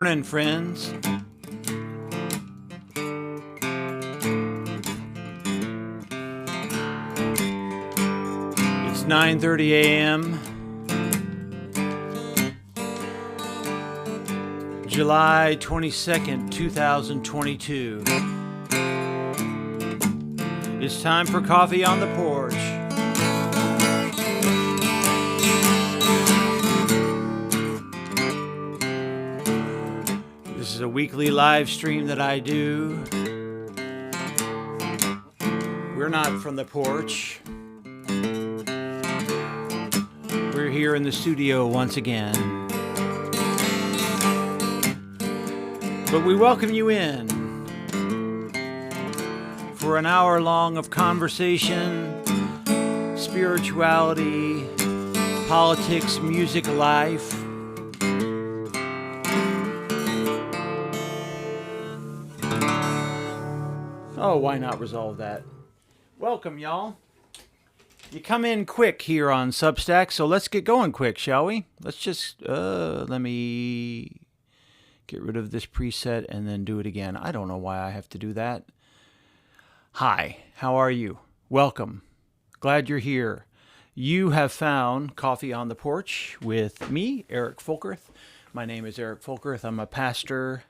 Morning, friends. It's 9:30 a.m. July 22nd, 2022. It's time for coffee on the porch. This is a weekly live stream that I do. We're not from the porch. We're here in the studio once again. But we welcome you in for an hour long of conversation, spirituality, politics, music, life. Oh, why not resolve that? Welcome, y'all. You come in quick here on Substack, so let's get going quick, shall we? Let's just, let me get rid of this preset and then do it again. I don't know why I have to do that. Hi, how are you? Welcome. Glad you're here. You have found Coffee on the Porch with me, Eric Folkerth. My name is Eric Folkerth. I'm a pastor,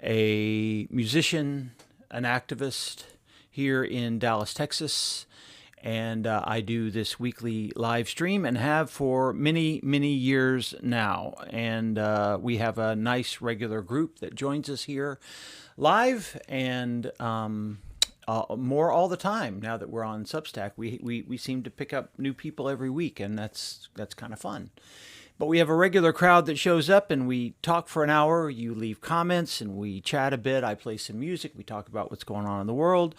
a musician, an activist here in Dallas, Texas, and I do this weekly live stream and have for many, many years now. And we have a nice regular group that joins us here live and more all the time now that we're on Substack. We seem to pick up new people every week, and that's kind of fun. But we have a regular crowd that shows up and we talk for an hour. You leave comments and we chat a bit. I play some music. We talk about what's going on in the world.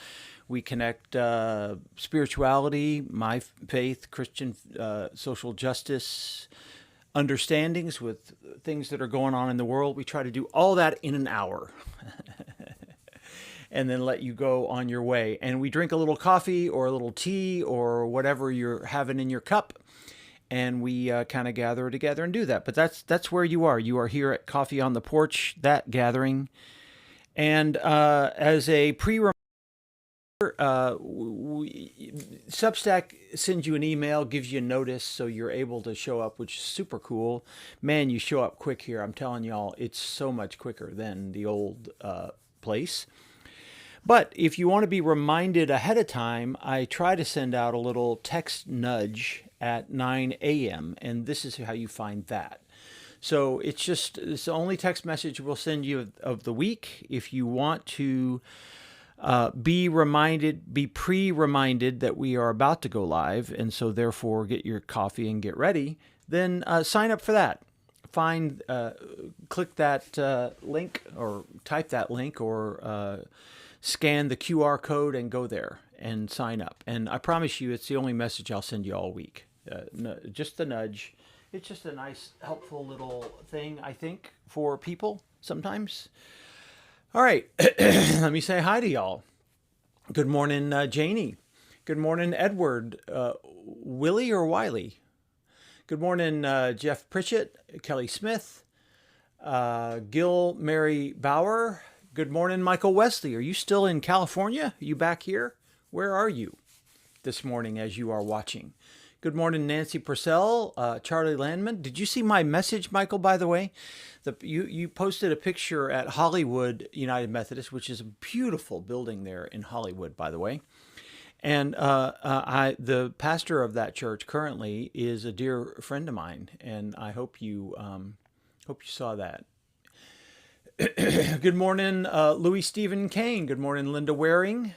We connect spirituality, my faith, Christian social justice understandings with things that are going on in the world. We try to do all that in an hour and then let you go on your way. And we drink a little coffee or a little tea or whatever you're having in your cup. And we kind of gather together and do that. But that's where you are. You are here at Coffee on the Porch, that gathering. And as a pre-reminder, Substack sends you an email, gives you a notice, so you're able to show up, which is super cool. Man, you show up quick here. I'm telling y'all, it's so much quicker than the old place. But if you want to be reminded ahead of time, I try to send out a little text nudge at 9 a.m. And this is how you find that. So it's the only text message we'll send you of the week. If you want to be pre-reminded that we are about to go live, and so therefore get your coffee and get ready, then sign up for that. Click that link or type that link or scan the QR code and go there and sign up. And I promise you, it's the only message I'll send you all week. Just the nudge. It's just a nice, helpful little thing, I think, for people sometimes. All right. Let me say hi to y'all. Good morning, Janie. Good morning, Edward. Willie or Wiley? Good morning, Jeff Pritchett, Kelly Smith, Gil Mary Bauer. Good morning, Michael Wesley. Are you still in California? Are you back here? Where are you this morning as you are watching? Good morning, Nancy Purcell, Charlie Landman. Did you see my message, Michael, by the way? You posted a picture at Hollywood United Methodist, which is a beautiful building there in Hollywood, by the way. And the pastor of that church currently is a dear friend of mine, and I hope you saw that. Good morning, Louis Stephen Kane. Good morning, Linda Waring.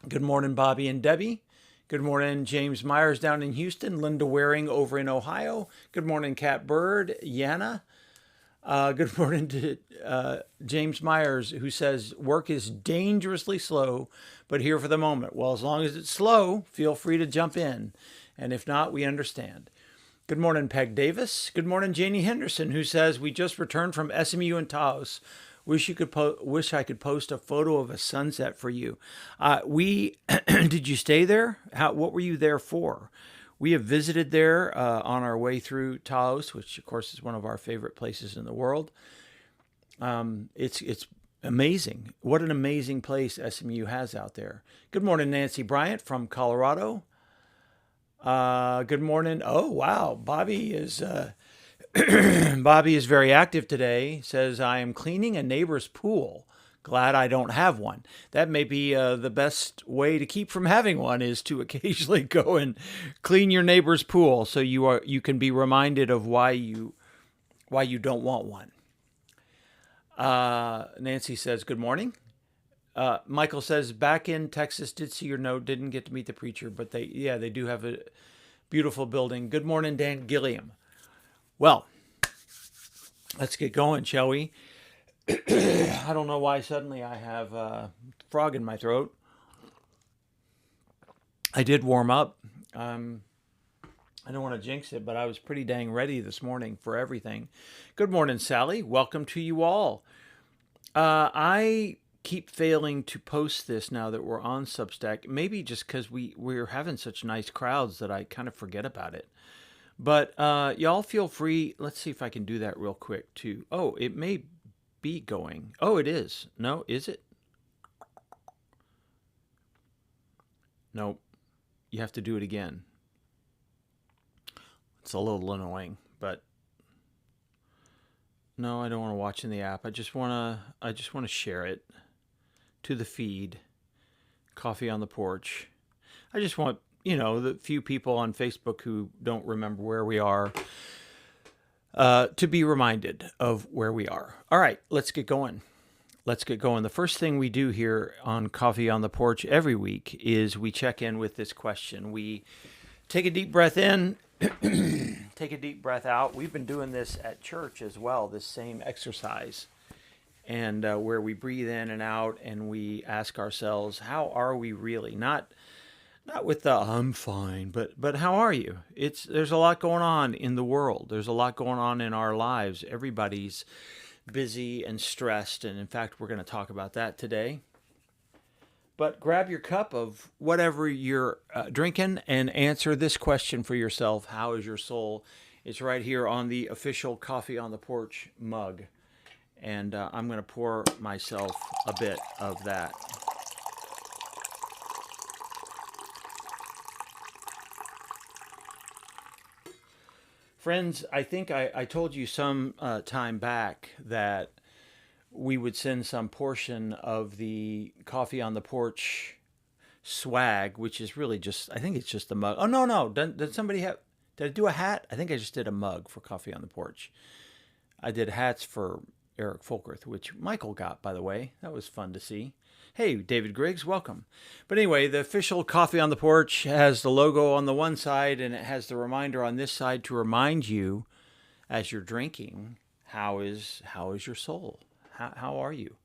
Good morning, Bobby and Debbie. Good morning, James Myers down in Houston. Linda Waring over in Ohio. Good morning, Cat Bird, Yana. Good morning to James Myers, who says, work is dangerously slow, but here for the moment. Well, as long as it's slow, feel free to jump in. And if not, we understand. Good morning, Peg Davis. Good morning, Janie Henderson, who says, we just returned from SMU in Taos. Wish I could post a photo of a sunset for you. Did you stay there? What were you there for? We have visited there on our way through Taos, which of course is one of our favorite places in the world. It's amazing. What an amazing place SMU has out there. Good morning, Nancy Bryant from Colorado. Good morning. Oh wow, Bobby is Bobby is very active today. Says I am cleaning a neighbor's pool. Glad I don't have one. That may be the best way to keep from having one is to occasionally go and clean your neighbor's pool, so you can be reminded of why you don't want one. Nancy says good morning. Michael says back in Texas, did see your note, didn't get to meet the preacher, but they do have a beautiful building. Good morning, Dan Gilliam. Well, let's get going, shall we? I don't know why suddenly I have a frog in my throat. I did warm up. I don't want to jinx it, but I was pretty dang ready this morning for everything. Good morning, Sally. Welcome to you all. I keep failing to post this now that we're on Substack. Maybe just because we're having such nice crowds that I kind of forget about it. But y'all feel free. Let's see if I can do that real quick too. Oh, it may be going. Oh, it is. No, is it? Nope. You have to do it again. It's a little annoying, but no, I don't want to watch in the app. I just want to share it to the feed. Coffee on the Porch. I just want, the few people on Facebook who don't remember where we are to be reminded of where we are. All right, let's get going. The first thing we do here on Coffee on the Porch every week is we check in with this question. We take a deep breath in, take a deep breath out. We've been doing this at church as well, this same exercise. And where we breathe in and out and we ask ourselves, how are we really? Not with the I'm fine, but how are you? There's a lot going on in the world. There's a lot going on in our lives. Everybody's busy and stressed, and in fact, we're going to talk about that today. But grab your cup of whatever you're drinking and answer this question for yourself. How is your soul? It's right here on the official Coffee on the Porch mug. And I'm going to pour myself a bit of that. Friends, I think I told you some time back that we would send some portion of the Coffee on the Porch swag, which is really just, I think it's just a mug. Oh, no. Did I do a hat? I think I just did a mug for Coffee on the Porch. I did hats for Eric Folkerth, which Michael got, by the way. That was fun to see. Hey, David Griggs, welcome. But anyway, the official Coffee on the Porch has the logo on the one side, and it has the reminder on this side to remind you, as you're drinking, how is your soul? How are you?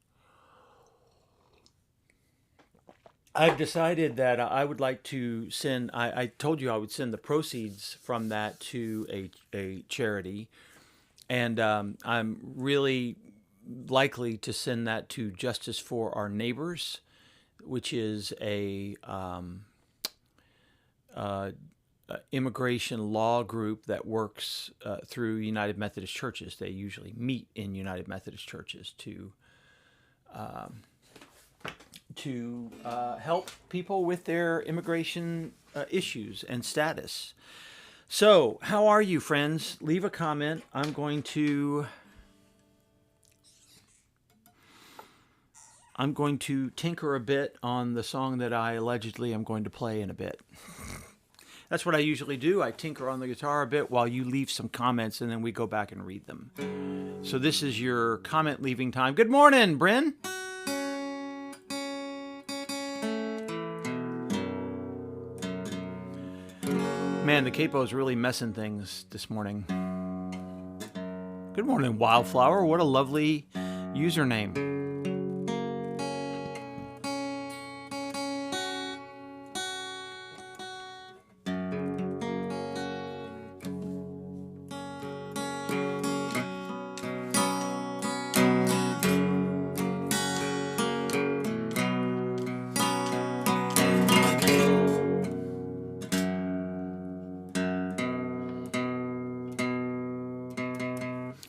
I've decided that I would like to send, I told you I would send the proceeds from that to a charity. And I'm really likely to send that to Justice for Our Neighbors, which is a immigration law group that works through United Methodist churches. They usually meet in United Methodist churches to help people with their immigration issues and status. So, how are you, friends? Leave a comment. I'm going to tinker a bit on the song that I allegedly am going to play in a bit. That's what I usually do. I tinker on the guitar a bit while you leave some comments, and then we go back and read them. So this is your comment leaving time. Good morning, Bryn. Man, the capo's really messing things this morning. Good morning, Wildflower. What a lovely username.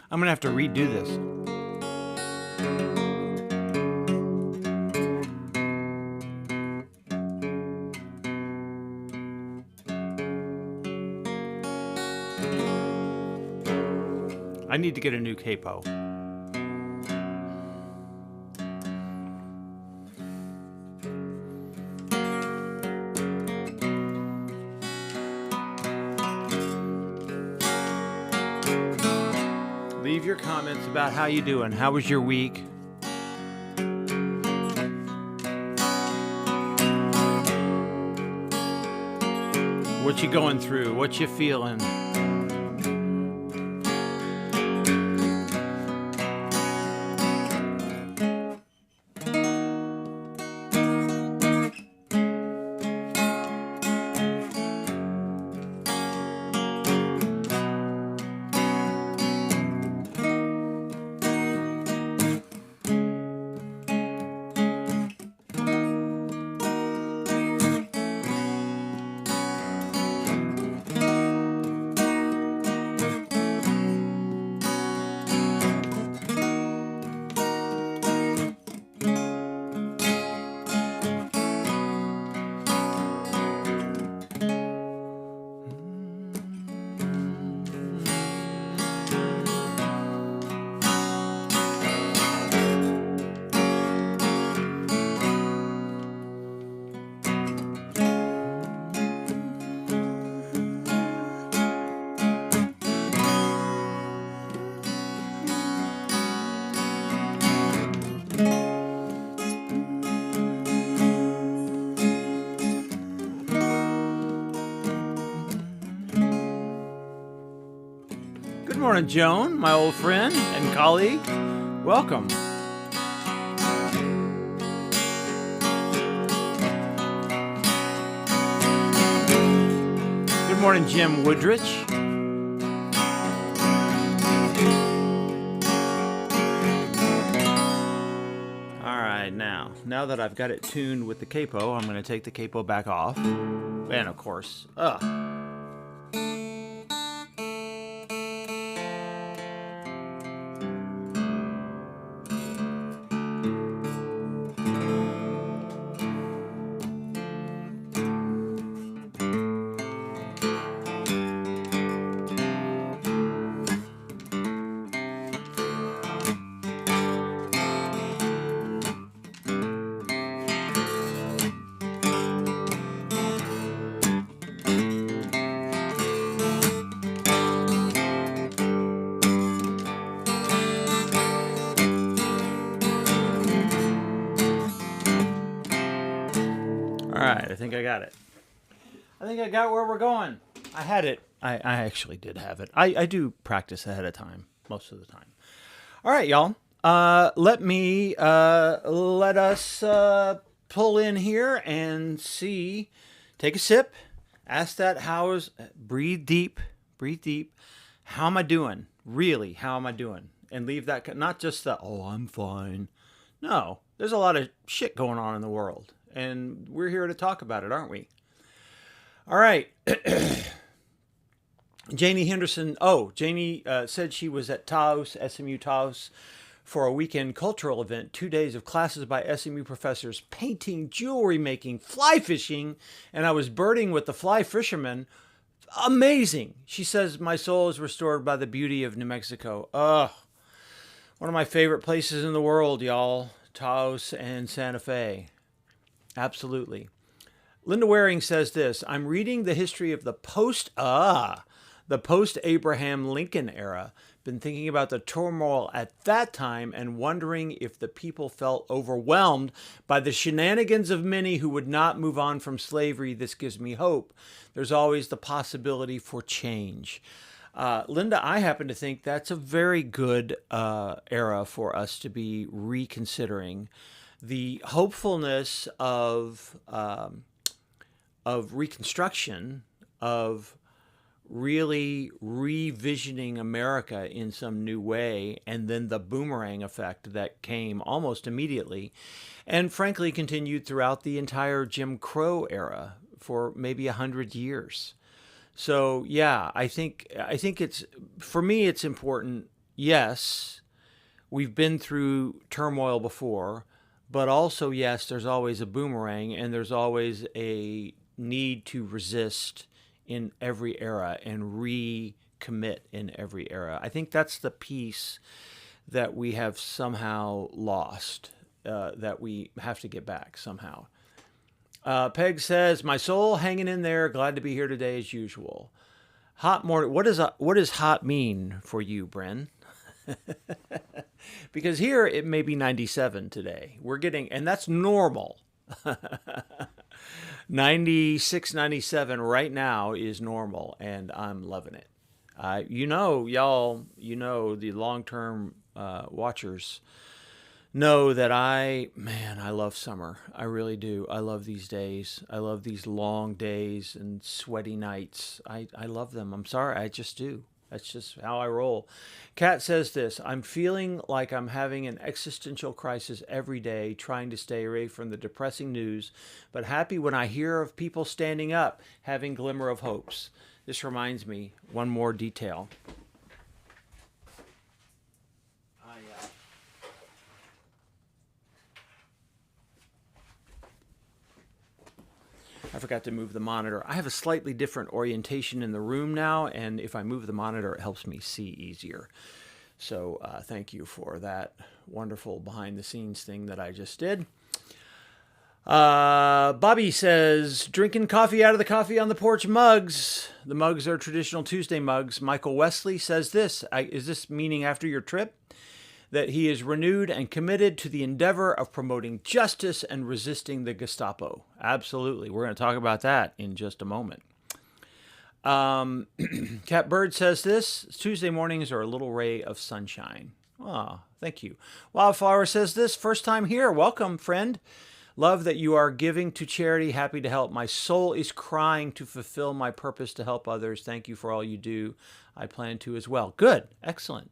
I'm going to have to redo this. I need to get a new capo. Leave your comments about how you doing. How was your week? What you going through? What you feeling? Good morning, Joan, my old friend and colleague. Welcome. Good morning, Jim Woodrich. All right, now that I've got it tuned with the capo, I'm going to take the capo back off. And of course, all right, I think I got it. I think I got where we're going. I had it. I actually did have it. I do practice ahead of time, most of the time. All right, y'all. Let us pull in here and see. Take a sip. Ask that breathe deep. How am I doing? Really, how am I doing? And leave that, not just the, oh, I'm fine. No, there's a lot of shit going on in the world. And we're here to talk about it, aren't we? All right. Janie Henderson. Oh, Janie said she was at Taos, SMU Taos, for a weekend cultural event, 2 days of classes by SMU professors, painting, jewelry making, fly fishing, and I was birding with the fly fishermen. Amazing. She says, my soul is restored by the beauty of New Mexico. One of my favorite places in the world, y'all. Taos and Santa Fe. Absolutely. Linda Waring says this, I'm reading the history of the post-Abraham Lincoln era. Been thinking about the turmoil at that time and wondering if the people felt overwhelmed by the shenanigans of many who would not move on from slavery. This gives me hope. There's always the possibility for change. Linda, I happen to think that's a very good era for us to be reconsidering. The hopefulness of Reconstruction, of really revisioning America in some new way, and then the boomerang effect that came almost immediately, and frankly continued throughout the entire Jim Crow era for maybe 100 years. So yeah, I think it's, for me, it's important. Yes, we've been through turmoil before, but also, yes, there's always a boomerang, and there's always a need to resist in every era and commit in every era. I think that's the piece that we have somehow lost, that we have to get back somehow. Peg says, my soul hanging in there. Glad to be here today as usual. Hot morning. What does hot mean for you, Bren? Because here it may be 97 today. We're getting, and that's normal. 96, 97 right now is normal, and I'm loving it. Y'all, the long-term watchers know that I love summer. I really do. I love these days. I love these long days and sweaty nights. I love them. I'm sorry. I just do. That's just how I roll. Kat says this, I'm feeling like I'm having an existential crisis every day, trying to stay away from the depressing news, but happy when I hear of people standing up, having glimmer of hopes. This reminds me, one more detail. I forgot to move the monitor. I have a slightly different orientation in the room now, and if I move the monitor, it helps me see easier. So thank you for that wonderful behind-the-scenes thing that I just did. Bobby says, drinking coffee out of the coffee on the porch mugs. The mugs are traditional Tuesday mugs. Michael Wesley says this, is this meaning after your trip? That he is renewed and committed to the endeavor of promoting justice and resisting the Gestapo. Absolutely. We're going to talk about that in just a moment. Cat Bird says this, Tuesday mornings are a little ray of sunshine. Oh, thank you. Wildflower says this, first time here. Welcome, friend. Love that you are giving to charity. Happy to help. My soul is crying to fulfill my purpose to help others. Thank you for all you do. I plan to as well. Good. Excellent.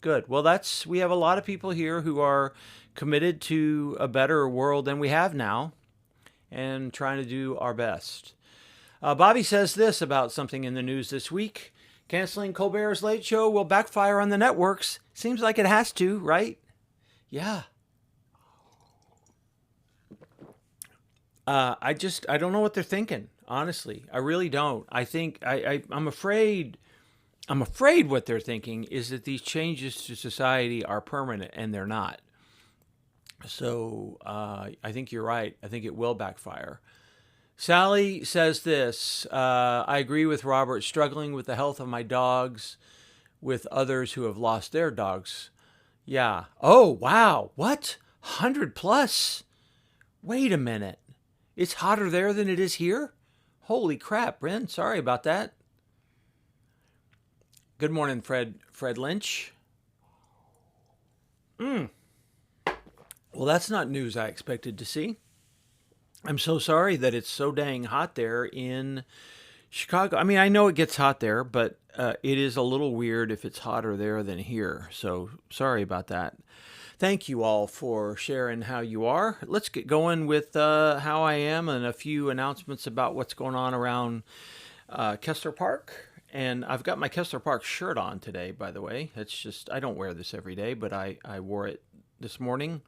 Good. Well, we have a lot of people here who are committed to a better world than we have now and trying to do our best. Bobby says this about something in the news this week. Canceling Colbert's Late Show will backfire on the networks. Seems like it has to, right? Yeah. I don't know what they're thinking, honestly. I really don't. I think I'm afraid what they're thinking is that these changes to society are permanent, and they're not. So I think you're right. I think it will backfire. Sally says this, I agree with Robert, struggling with the health of my dogs, with others who have lost their dogs. Yeah. Oh, wow. What? 100 plus? Wait a minute. It's hotter there than it is here? Holy crap, Brent. Sorry about that. Good morning, Fred Lynch. Well, that's not news I expected to see. I'm so sorry that it's so dang hot there in Chicago. I mean, I know it gets hot there, but it is a little weird if it's hotter there than here. So sorry about that. Thank you all for sharing how you are. Let's get going with how I am and a few announcements about what's going on around Kessler Park. And I've got my Kessler Park shirt on today, by the way. It's just, I don't wear this every day, but I wore it this morning.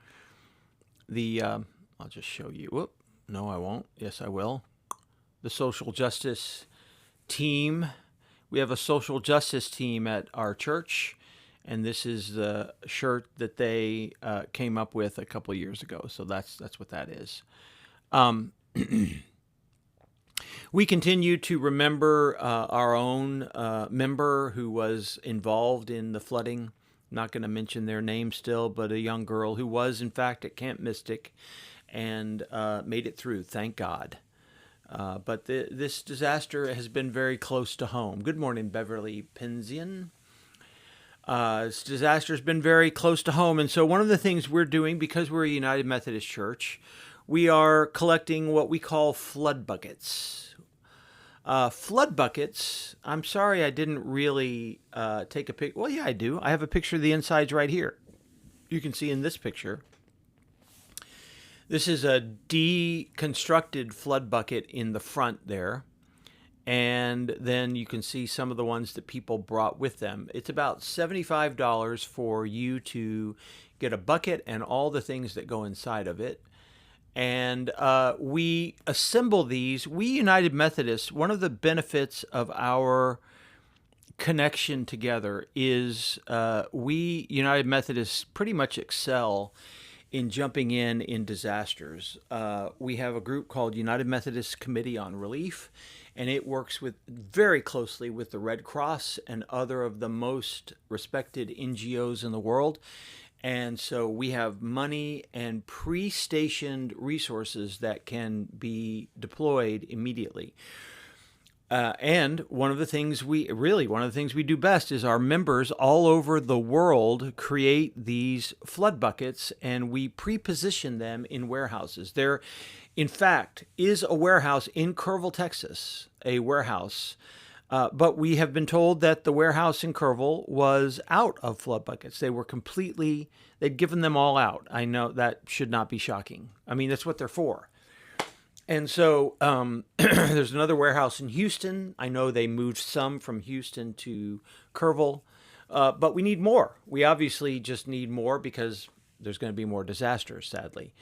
I'll just show you. Whoop. No, I won't. Yes, I will. The social justice team. We have a social justice team at our church, and this is the shirt that they came up with a couple of years ago. So that's what that is. We continue to remember our own member who was involved in the flooding. I'm not going to mention their name still, but a young girl who was, in fact, at Camp Mystic and made it through, thank God. But this disaster has been very close to home. Good morning, Beverly Penzian. This disaster has been very close to home. And so one of the things we're doing, because we're a United Methodist Church, we are collecting what we call flood buckets. Flood buckets, I'm sorry I didn't really take a pic. Well, yeah, I do. I have a picture of the insides right here. You can see in this picture. This is a deconstructed flood bucket in the front there. And then you can see some of the ones that people brought with them. It's about $75 for you to get a bucket and all the things that go inside of it. And we assemble these. We United Methodists, one of the benefits of our connection together is we United Methodists pretty much excel in jumping in disasters. We have a group called United Methodist Committee on Relief, and it works with very closely with the Red Cross and other of the most respected NGOs in the world. And so we have money and pre-stationed resources that can be deployed immediately. And one of the things we do best is our members all over the world create these flood buckets, and we pre-position them in warehouses. There, in fact, is a warehouse in Kerrville, Texas, but we have been told that the warehouse in Kerrville was out of flood buckets. They'd given them all out. I know that should not be shocking. I mean, that's what they're for. And so there's another warehouse in Houston. I know they moved some from Houston to Kerrville, but we need more. We obviously just need more because there's going to be more disasters, sadly.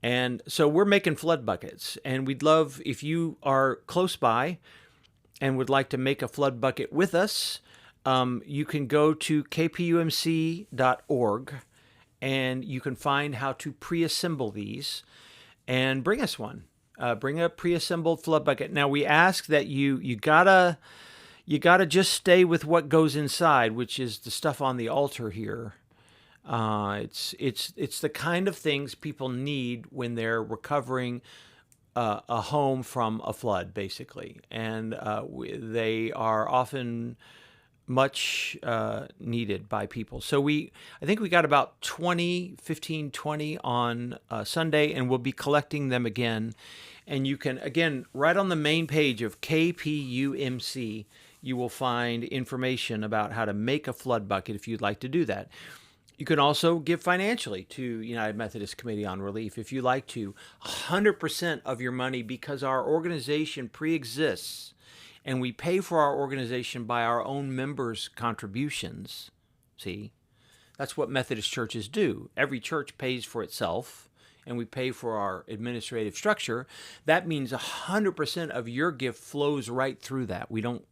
And so we're making flood buckets, and we'd love if you are close by and would like to make a flood bucket with us. You can go to kpumc.org, and you can find how to pre-assemble these and bring us one. Bring a pre-assembled flood bucket. Now we ask that you gotta just stay with what goes inside, which is the stuff on the altar here. It's the kind of things people need when they're recovering a home from a flood, basically, and they are often much needed by people. So I think we got about 20 on Sunday, and we'll be collecting them again. And you can, again, right on the main page of KPUMC, you will find information about how to make a flood bucket if you'd like to do that. You can also give financially to United Methodist Committee on Relief if you like to. 100% of your money, because our organization pre-exists, and we pay for our organization by our own members' contributions. See, that's what Methodist churches do. Every church pays for itself, and we pay for our administrative structure. That means 100% of your gift flows right through that. We don't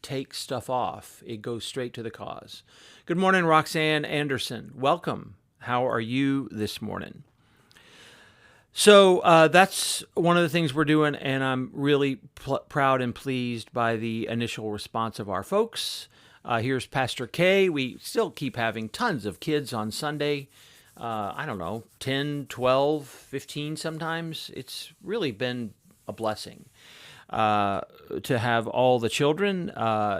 take stuff off. It goes straight to the cause. Good morning, Roxanne Anderson. Welcome. How are you this morning? So that's one of the things we're doing, and I'm really proud and pleased by the initial response of our folks. Here's Pastor K. We still keep having tons of kids on Sunday. 10, 12, 15 sometimes. It's really been a blessing to have all the children.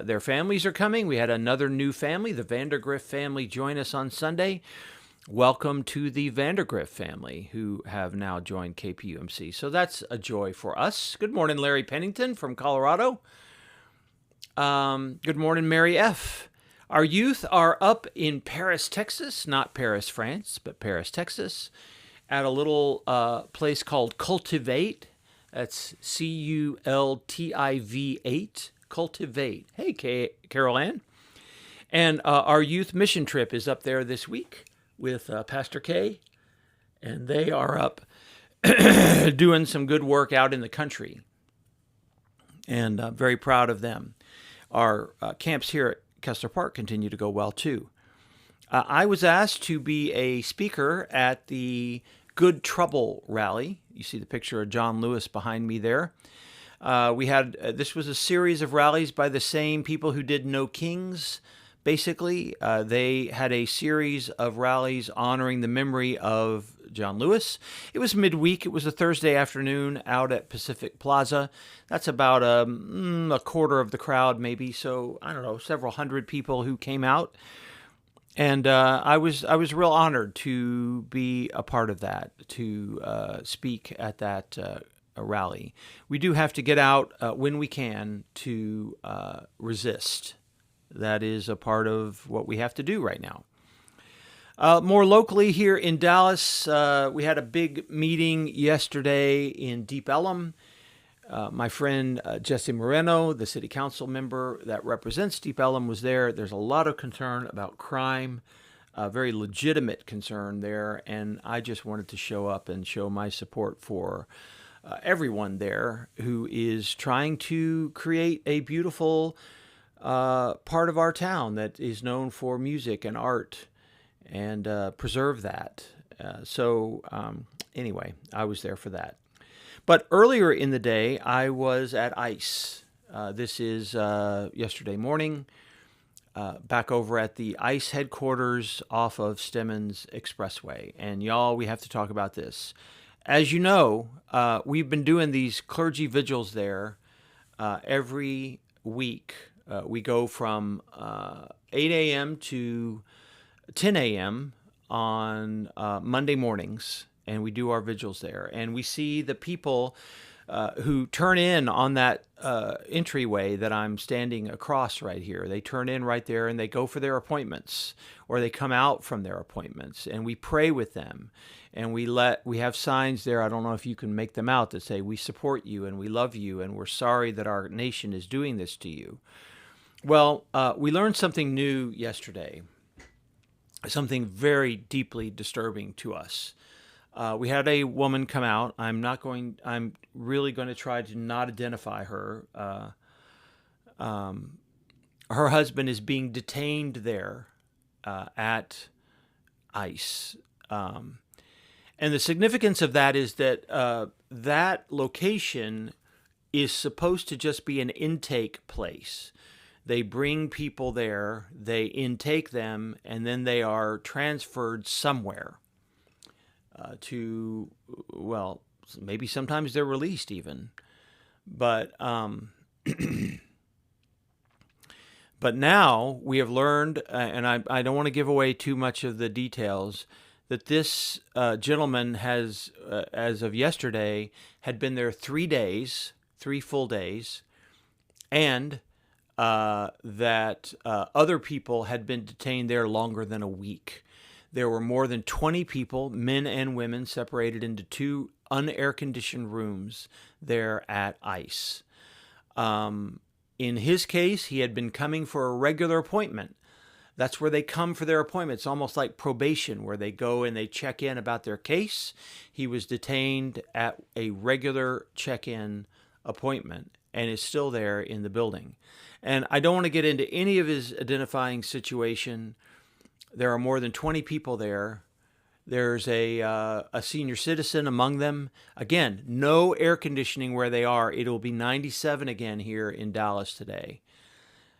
Their families are coming. We had another new family, the Vandergriff family, join us on Sunday. Welcome to the Vandergriff family who have now joined KPUMC. So that's a joy for us. Good morning, Larry Pennington from Colorado. Good morning, Mary F. Our youth are up in Paris, Texas, not Paris, France, but Paris, Texas, at a little place called Cultivate. That's CULTIV8, Cultivate. Hey, Carol Ann. And our youth mission trip is up there this week with Pastor K, and they are up doing some good work out in the country, and very proud of them. Our camps here at Kessler Park continue to go well, too. I was asked to be a speaker at the Good Trouble rally. You see the picture of John Lewis behind me there. This was a series of rallies by the same people who did No Kings. Basically, they had a series of rallies honoring the memory of John Lewis. It was midweek. It was a Thursday afternoon out at Pacific Plaza. That's about a quarter of the crowd, maybe. So, I don't know, several hundred people who came out. And I was real honored to be a part of that, to speak at that rally. We do have to get out when we can to resist. That is a part of what we have to do right now. More locally here in Dallas, we had a big meeting yesterday in Deep Ellum. My friend Jesse Moreno, the city council member that represents Deep Ellum, was there. There's a lot of concern about crime, a very legitimate concern there, and I just wanted to show up and show my support for everyone there who is trying to create a beautiful part of our town that is known for music and art, and preserve that. Anyway, I was there for that. But earlier in the day, I was at ICE. This is yesterday morning, back over at the ICE headquarters off of Stemmons Expressway. And y'all, we have to talk about this. As you know, we've been doing these clergy vigils there every week. We go from 8 a.m. to 10 a.m. on Monday mornings, and we do our vigils there. And we see the people who turn in on that entryway that I'm standing across right here. They turn in right there and they go for their appointments, or they come out from their appointments, and we pray with them. And we have signs there, I don't know if you can make them out, that say, "We support you and we love you and we're sorry that our nation is doing this to you." Well, we learned something new yesterday, something very deeply disturbing to us. We had a woman come out. I'm really going to try to not identify her. Her husband is being detained there at ICE. And the significance of that is that that location is supposed to just be an intake place. They bring people there, they intake them, and then they are transferred somewhere well, maybe sometimes they're released even. But but now we have learned, and I don't want to give away too much of the details, that this gentleman has, as of yesterday, had been there 3 days, 3 full days, and that other people had been detained there longer than a week. There were more than 20 people, men and women, separated into 2 unair-conditioned rooms there at ICE. In his case, he had been coming for a regular appointment. That's where they come for their appointment. It's almost like probation, where they go and they check in about their case. He was detained at a regular check-in appointment and is still there in the building. And I don't want to get into any of his identifying situation. There are more than 20 people there. There's a senior citizen among them. Again, no air conditioning where they are. It'll be 97 again here in Dallas today.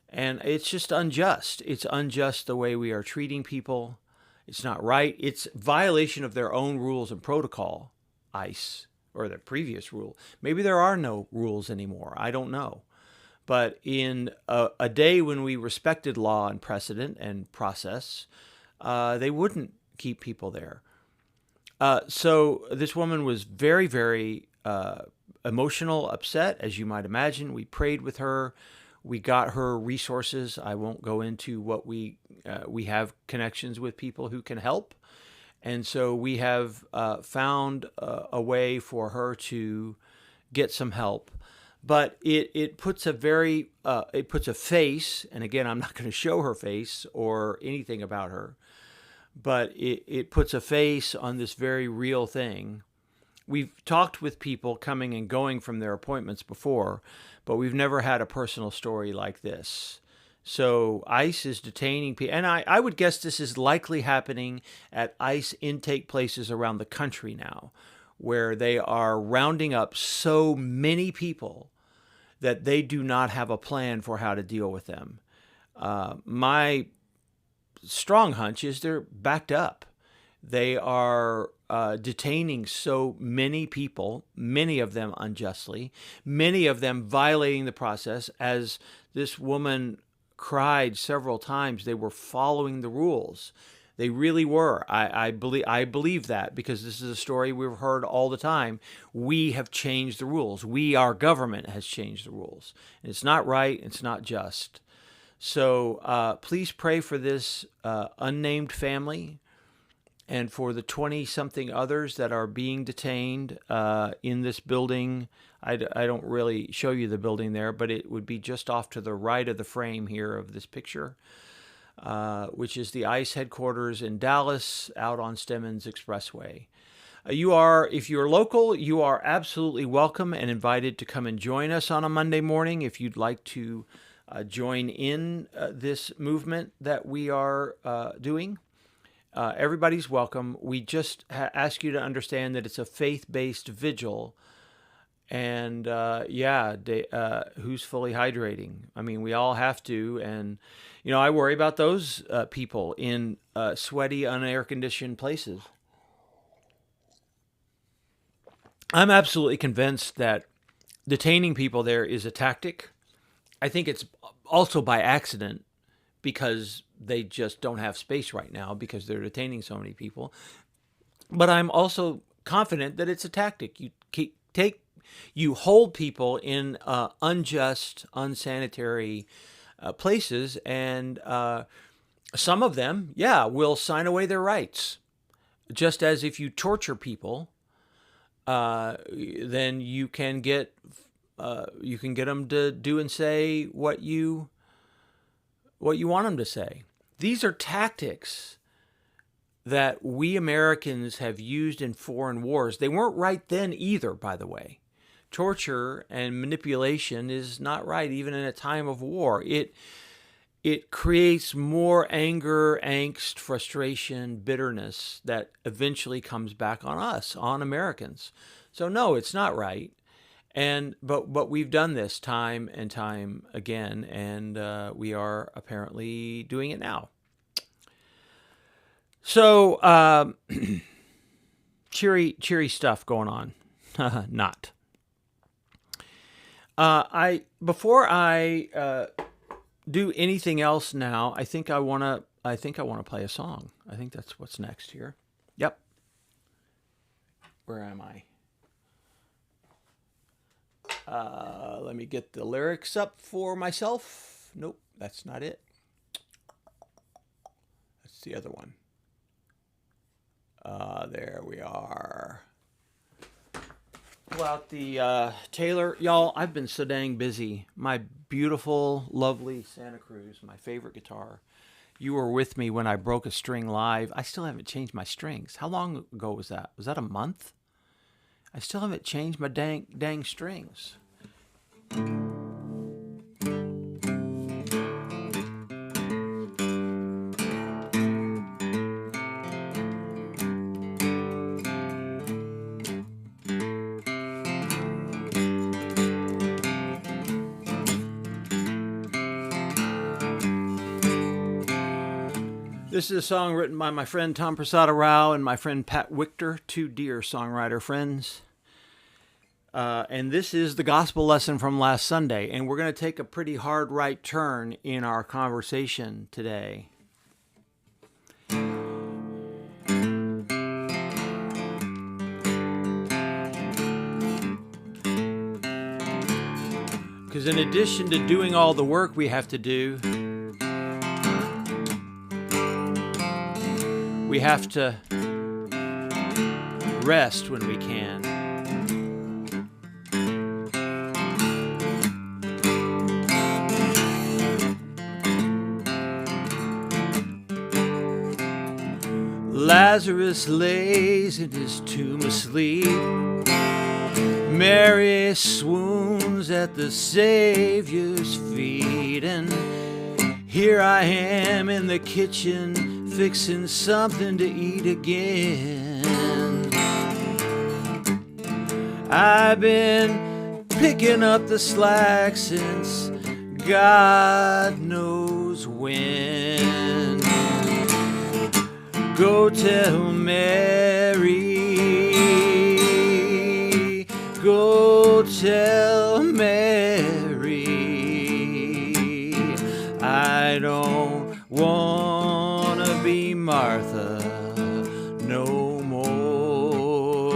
And it's just unjust. It's unjust the way we are treating people. It's not right. It's violation of their own rules and protocol, ICE, or their previous rule. Maybe there are no rules anymore. I don't know. But in a day when we respected law and precedent and process, they wouldn't keep people there. So this woman was very, very emotional, upset, as you might imagine. We prayed with her. We got her resources. I won't go into what we have connections with people who can help. And so we have found a way for her to get some help. But it puts a face, and again, I'm not going to show her face or anything about her, but it puts a face on this very real thing. We've talked with people coming and going from their appointments before, but we've never had a personal story like this. So ICE is detaining people, and I would guess this is likely happening at ICE intake places around the country now, where they are rounding up so many people that they do not have a plan for how to deal with them. My strong hunch is they're backed up. They are detaining so many people, many of them unjustly, many of them violating the process. As this woman cried several times, they were following the rules. They really were. I believe that, because this is a story we've heard all the time. We have changed the rules. Our government has changed the rules. And it's not right. It's not just. So please pray for this unnamed family and for the 20-something others that are being detained in this building. I don't really show you the building there, but it would be just off to the right of the frame here of this picture. Which is the ICE headquarters in Dallas, out on Stemmons Expressway. If you're local, you are absolutely welcome and invited to come and join us on a Monday morning. If you'd like to join in this movement that we are doing. Everybody's welcome. We just ask you to understand that it's a faith-based vigil. And who's fully hydrating? I mean, we all have to. And, I worry about those people in sweaty, unair-conditioned places. I'm absolutely convinced that detaining people there is a tactic. I think it's also by accident because they just don't have space right now because they're detaining so many people. But I'm also confident that it's a tactic. You hold people in unjust, unsanitary places, and some of them, will sign away their rights. Just as if you torture people, then you can get them to do and say what you want them to say. These are tactics that we Americans have used in foreign wars. They weren't right then either, by the way. Torture and manipulation is not right even in a time of war. It creates more anger, angst, frustration, bitterness that eventually comes back on us, on Americans. So no, it's not right. But we've done this time and time again, and we are apparently doing it now. So cheery stuff going on. Not. Before I do anything else now, I think I want to play a song. I think that's what's next here. Yep. Where am I? Let me get the lyrics up for myself. Nope, that's not it. That's the other one. There we are. Pull out the Taylor. Y'all, I've been so dang busy. My beautiful, lovely Santa Cruz, my favorite guitar. You were with me when I broke a string live. I still haven't changed my strings. How long ago was that? Was that a month? I still haven't changed my dang strings. This is a song written by my friend Tom Prasada Rao and my friend Pat Wichter, two dear songwriter friends. And this is the gospel lesson from last Sunday. And we're going to take a pretty hard right turn in our conversation today. Because in addition to doing all the work we have to do, we have to rest when we can. Lazarus lays in his tomb asleep. Mary swoons at the Savior's feet. And here I am in the kitchen, fixing something to eat again. I've been picking up the slack since God knows when. Go tell Mary, go tell Mary, I don't want to be Martha no more.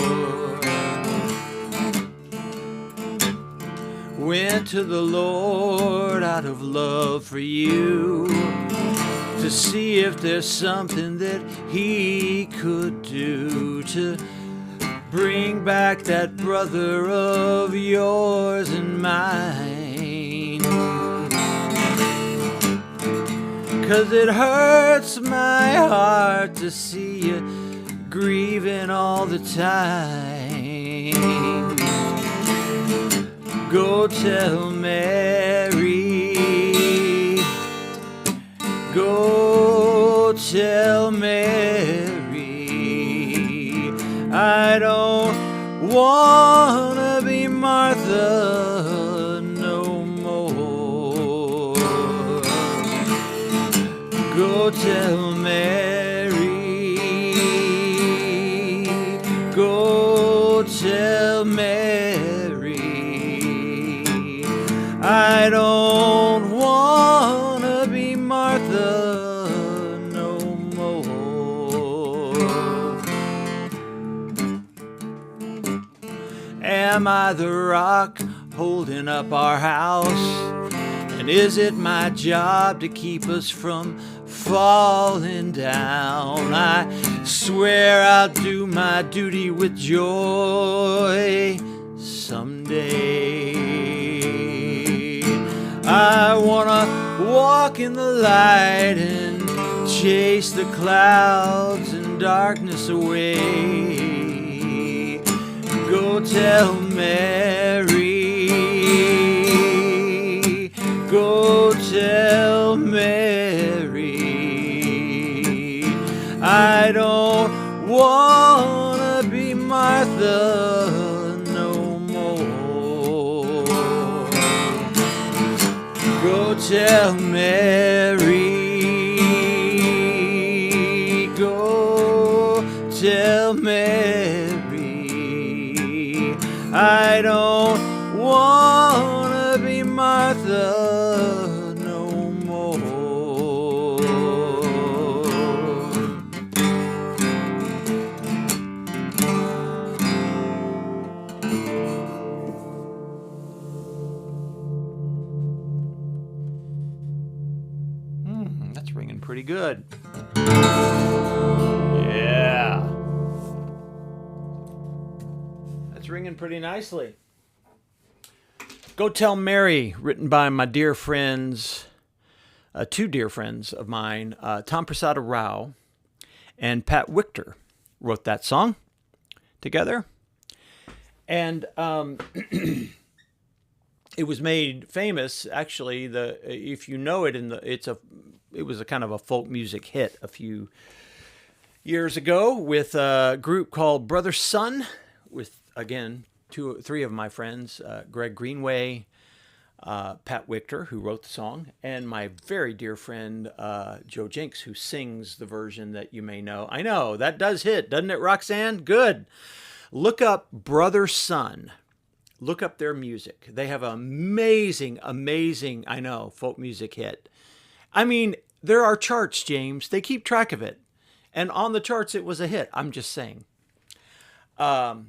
Went to the Lord out of love for you, to see if there's something that he could do to bring back that brother of yours and mine. 'Cause it hurts my heart to see you grieving all the time. Go tell Mary, Go tell Mary, I don't wanna be Martha no more. Go tell Mary, go tell Mary, I don't wanna be Martha no more. Am I the rock holding up our house? And is it my job to keep us from falling down? I swear I'll do my duty with joy someday. I wanna walk in the light and chase the clouds and darkness away. Go tell Mary, go tell Mary, I don't wanna be Martha no more. Go tell Mary, go tell Mary, I don't wanna be Martha no more. That's ringing pretty good. Yeah. That's ringing pretty nicely. Go Tell Mary, written by my dear friends, two dear friends of mine, Tom Prasada Rao and Pat Wichter wrote that song together. And it was made famous, actually, if you know it, it was a kind of a folk music hit a few years ago with a group called Brother Sun, with, again, three of my friends, Greg Greenway, Pat Wichter, who wrote the song, and my very dear friend, Joe Jinks, who sings the version that you may know. I know, that does hit, doesn't it, Roxanne? Good. Look up Brother Sun. Look up their music. They have an amazing, I know, folk music hit. I mean, there are charts, James. They keep track of it. And on the charts, it was a hit. I'm just saying. But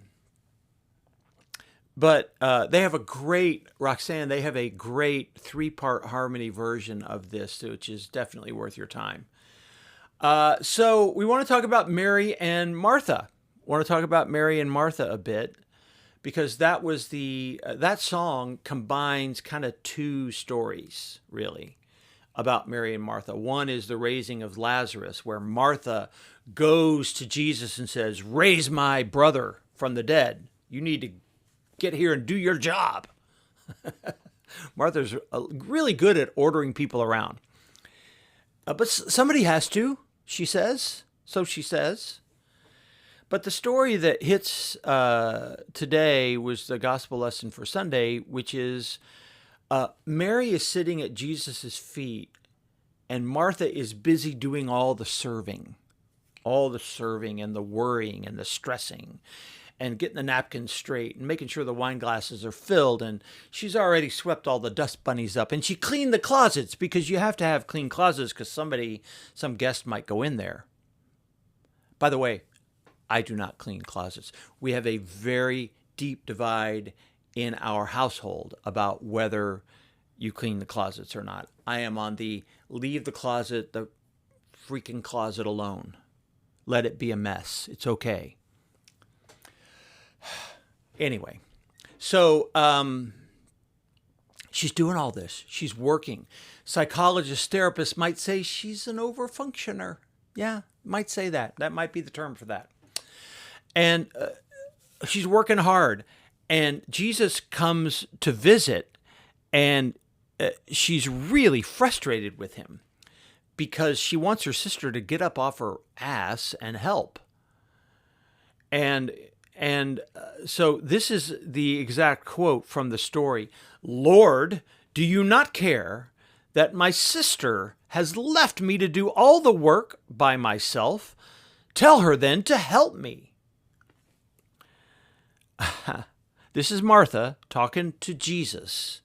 they have a great, Roxanne, they have a great 3-part harmony version of this, which is definitely worth your time. So we want to talk about Mary and Martha. Want to talk about Mary and Martha a bit, because that was that song combines kind of two stories, really, about Mary and Martha. One is the raising of Lazarus, where Martha goes to Jesus and says, raise my brother from the dead. You need to get here and do your job. Martha's really good at ordering people around. But somebody has to, she says. So she says. But the story that hits today was the gospel lesson for Sunday, which is Mary is sitting at Jesus' feet, and Martha is busy doing all the serving and the worrying and the stressing and getting the napkins straight and making sure the wine glasses are filled. And she's already swept all the dust bunnies up, and she cleaned the closets, because you have to have clean closets because some guest might go in there. By the way, I do not clean closets. We have a very deep divide in our household about whether you clean the closets or not. I am on the leave the freaking closet alone. Let it be a mess. It's okay. Anyway, so she's doing all this. She's working. Psychologists, therapists might say she's an overfunctioner. Yeah, might say that. That might be the term for that. And she's working hard. And Jesus comes to visit, and she's really frustrated with him because she wants her sister to get up off her ass and help. So this is the exact quote from the story. Lord, do you not care that my sister has left me to do all the work by myself? Tell her then to help me. This is Martha talking to Jesus.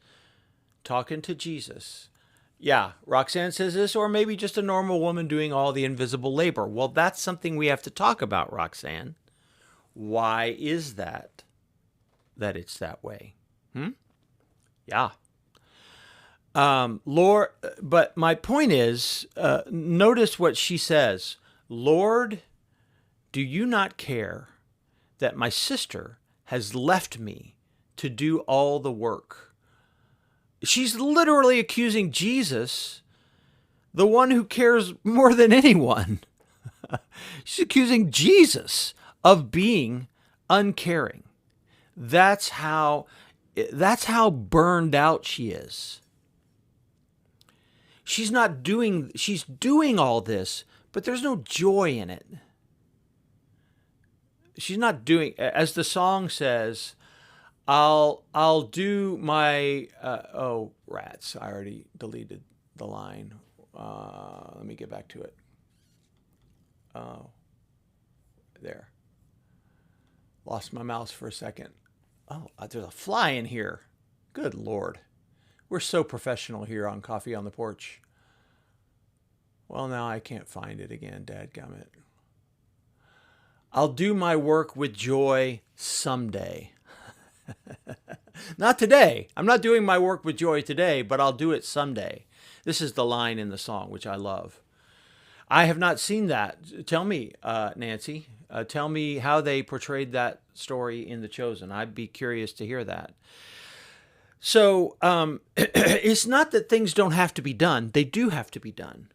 Yeah, Roxanne says this, or maybe just a normal woman doing all the invisible labor. Well, that's something we have to talk about, Roxanne. Why is that it's that way? Yeah. Lord, but my point is, notice what she says. Lord, do you not care that my sister has left me to do all the work? She's literally accusing Jesus, the one who cares more than anyone. She's accusing Jesus of being uncaring. That's how burned out she is. She's doing all this, but there's no joy in it. She's not doing, as the song says, I'll do my, oh, rats, I already deleted the line. Let me get back to it. Oh, there. Lost my mouse for a second. Oh, there's a fly in here. Good Lord. We're so professional here on Coffee on the Porch. Well, now I can't find it again, dadgummit. I'll do my work with joy someday. Not today. I'm not doing my work with joy today, but I'll do it someday. This is the line in the song, which I love. I have not seen that. Tell me, Nancy. Tell me how they portrayed that story in The Chosen. I'd be curious to hear that. So it's not that things don't have to be done. They do have to be done.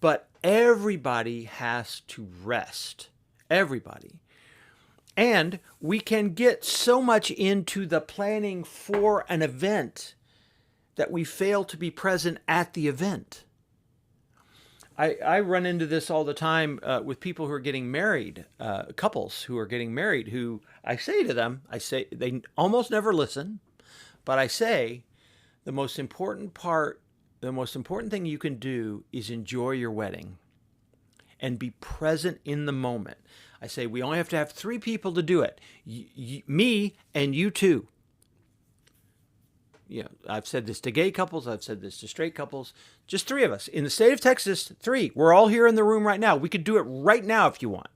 But everybody has to rest. Everybody. And we can get so much into the planning for an event that we fail to be present at the event. I run into this all the time with people who are getting married, couples who are getting married, who I say to them, they almost never listen, but I say the most important thing you can do is enjoy your wedding and be present in the moment. I say we only have to have 3 people to do it, me and you too. Yeah, I've said this to gay couples. I've said this to straight couples. Just 3 of us. In the state of Texas, 3. We're all here in the room right now. We could do it right now if you want.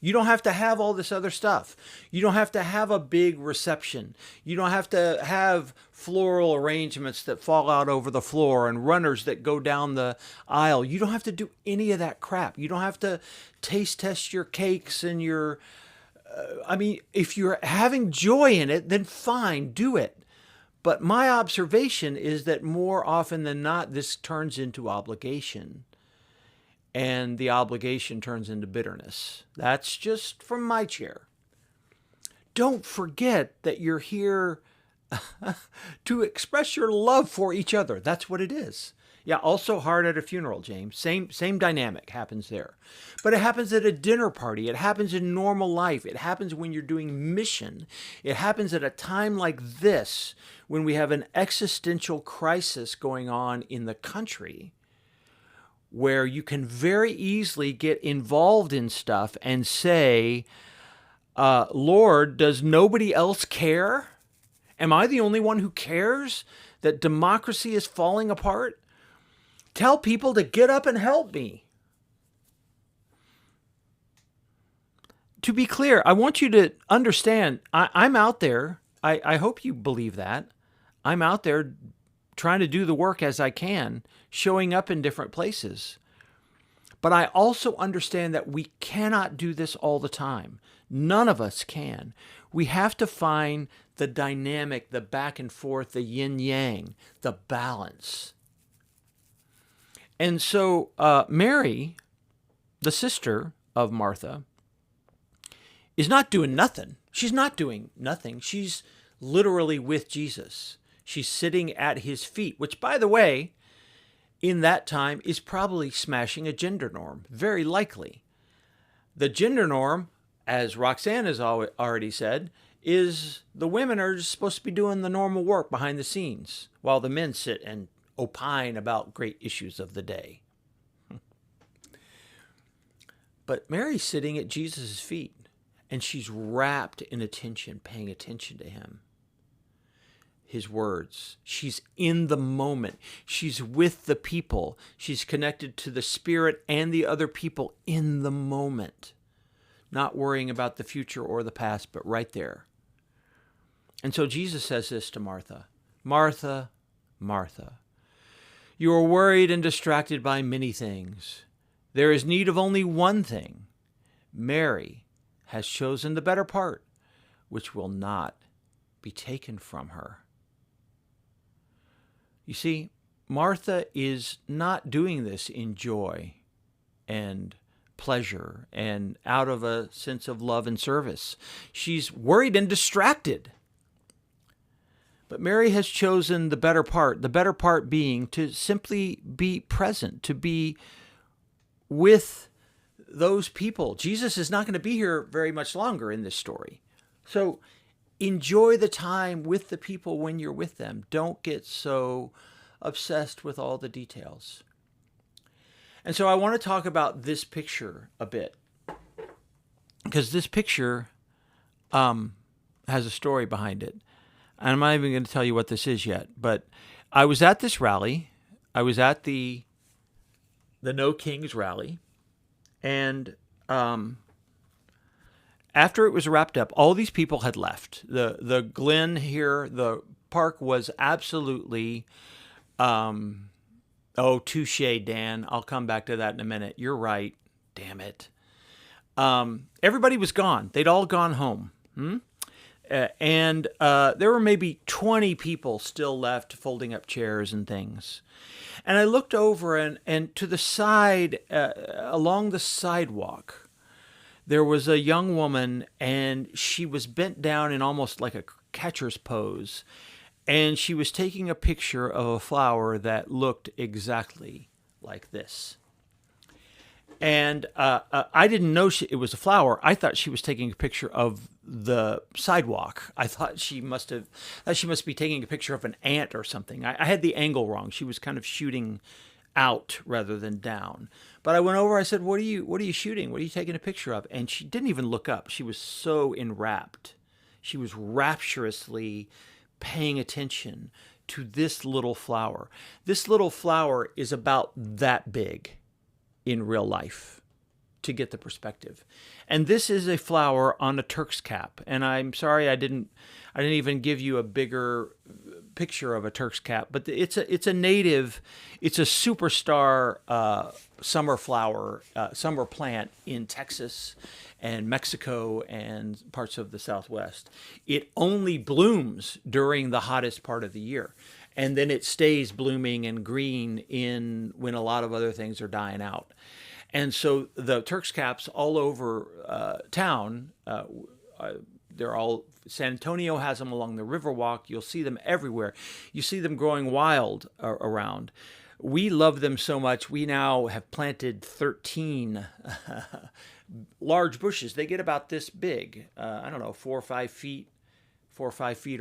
You don't have to have all this other stuff. You don't have to have a big reception. You don't have to have floral arrangements that fall out over the floor and runners that go down the aisle. You don't have to do any of that crap. You don't have to taste test your cakes and your... if you're having joy in it, then fine, do it. But my observation is that more often than not, this turns into obligation. And the obligation turns into bitterness. That's just from my chair. Don't forget that you're here to express your love for each other. That's what it is. Yeah, also hard at a funeral, James. Same dynamic happens there. But it happens at a dinner party. It happens in normal life. It happens when you're doing mission. It happens at a time like this when we have an existential crisis going on in the country where you can very easily get involved in stuff and say, Lord, does nobody else care? Am I the only one who cares that democracy is falling apart? Tell people to get up and help me. To be clear, I want you to understand, I'm out there. I hope you believe that. I'm out there trying to do the work as I can, showing up in different places. But I also understand that we cannot do this all the time. None of us can. We have to find the dynamic, the back and forth, the yin-yang, the balance. And so Mary, the sister of Martha, is not doing nothing. She's not doing nothing. She's literally with Jesus. She's sitting at his feet, which, by the way, in that time is probably smashing a gender norm, very likely. The gender norm, as Roxanne has already said, is the women are just supposed to be doing the normal work behind the scenes while the men sit and opine about great issues of the day. But Mary's sitting at Jesus' feet, and she's wrapped in attention, paying attention to him, his words. She's in the moment. She's with the people. She's connected to the Spirit and the other people in the moment, not worrying about the future or the past, but right there. And so Jesus says this to Martha, Martha, Martha, you are worried and distracted by many things. There is need of only one thing. Mary has chosen the better part, which will not be taken from her. You see, Martha is not doing this in joy and pleasure and out of a sense of love and service. She's worried and distracted. But Mary has chosen the better part being to simply be present, to be with those people. Jesus is not going to be here very much longer in this story. So enjoy the time with the people when you're with them. Don't get so obsessed with all the details. And so I want to talk about this picture a bit, because this picture has a story behind it. And I'm not even going to tell you what this is yet, but I was at this rally. I was at the No Kings rally, and after it was wrapped up, all these people had left. The Glen here, the park was absolutely, touche, Dan. I'll come back to that in a minute. You're right. Damn it. Everybody was gone. They'd all gone home. And there were maybe 20 people still left folding up chairs and things. And I looked over and to the side, along the sidewalk, there was a young woman, and she was bent down in almost like a catcher's pose. And she was taking a picture of a flower that looked exactly like this. And I didn't know it was a flower. I thought she was taking a picture of the sidewalk. I thought she must be taking a picture of an ant or something. I had the angle wrong. She was kind of shooting out rather than down. But I went over. I said, "What are you shooting? What are you taking a picture of?" And she didn't even look up. She was so enwrapped. She was rapturously paying attention to this little flower. This little flower is about that big in real life, to get the perspective. And this is a flower on a Turk's cap. And I'm sorry I didn't even give you a bigger picture of a Turk's cap, but it's a native, it's a superstar summer flower, summer plant in Texas and Mexico and parts of the Southwest. It only blooms during the hottest part of the year. And then it stays blooming and green when a lot of other things are dying out. And so the Turk's caps all over town, they're all, San Antonio has them along the Riverwalk. You'll see them everywhere. You see them growing wild around. We love them so much, we now have planted 13 large bushes. They get about this big, 4 or 5 feet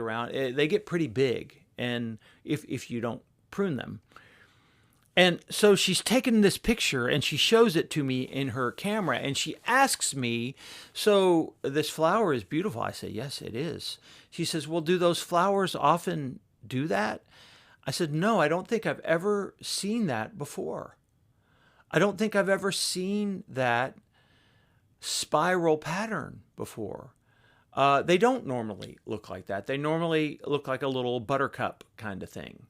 around. They get pretty big, and if you don't prune them. And so she's taken this picture and she shows it to me in her camera, and she asks me, "So this flower is beautiful?" I say, "Yes, it is." She says, "Well, do those flowers often do that?" I said, "No, I don't think I've ever seen that before. I don't think I've ever seen that spiral pattern before. They don't normally look like that. They normally look like a little buttercup kind of thing."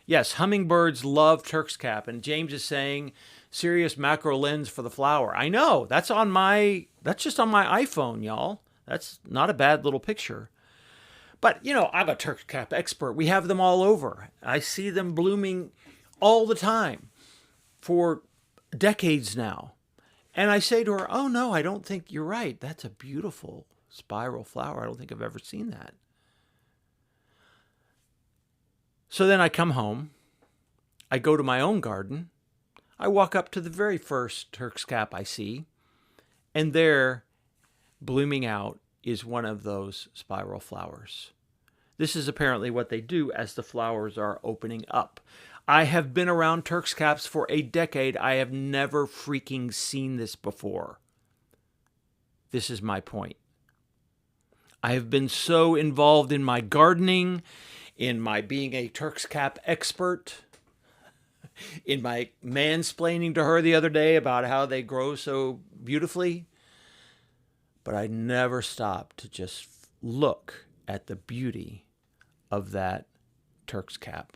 Yes, hummingbirds love Turk's cap, and James is saying serious macro lens for the flower. I know, that's just on my iPhone, y'all. That's not a bad little picture. But, I'm a Turk's cap expert. We have them all over. I see them blooming all the time for decades now. And I say to her, "Oh no, I don't think you're right. That's a beautiful spiral flower. I don't think I've ever seen that." So then I come home, I go to my own garden. I walk up to the very first Turk's cap I see, and there, blooming out, is one of those spiral flowers. This is apparently what they do as the flowers are opening up. I have been around Turk's caps for a decade. I have never freaking seen this before. This is my point. I have been so involved in my gardening, in my being a Turk's cap expert, in my mansplaining to her the other day about how they grow so beautifully, but I never stopped to just look at the beauty of that Turk's cap.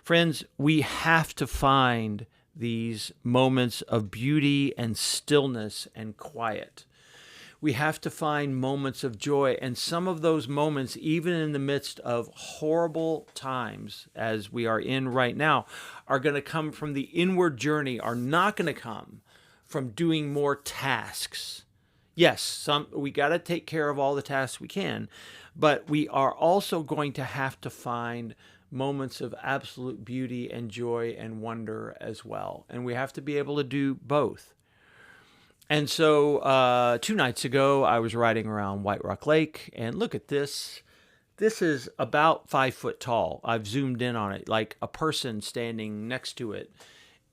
Friends, we have to find these moments of beauty and stillness and quiet. We have to find moments of joy, and some of those moments, even in the midst of horrible times as we are in right now, are going to come from the inward journey, are not going to come from doing more tasks. Yes, we got to take care of all the tasks we can, but we are also going to have to find moments of absolute beauty and joy and wonder as well. And we have to be able to do both. And so 2 nights ago, I was riding around White Rock Lake, and look at this. This is about 5 foot tall. I've zoomed in on it, like a person standing next to it.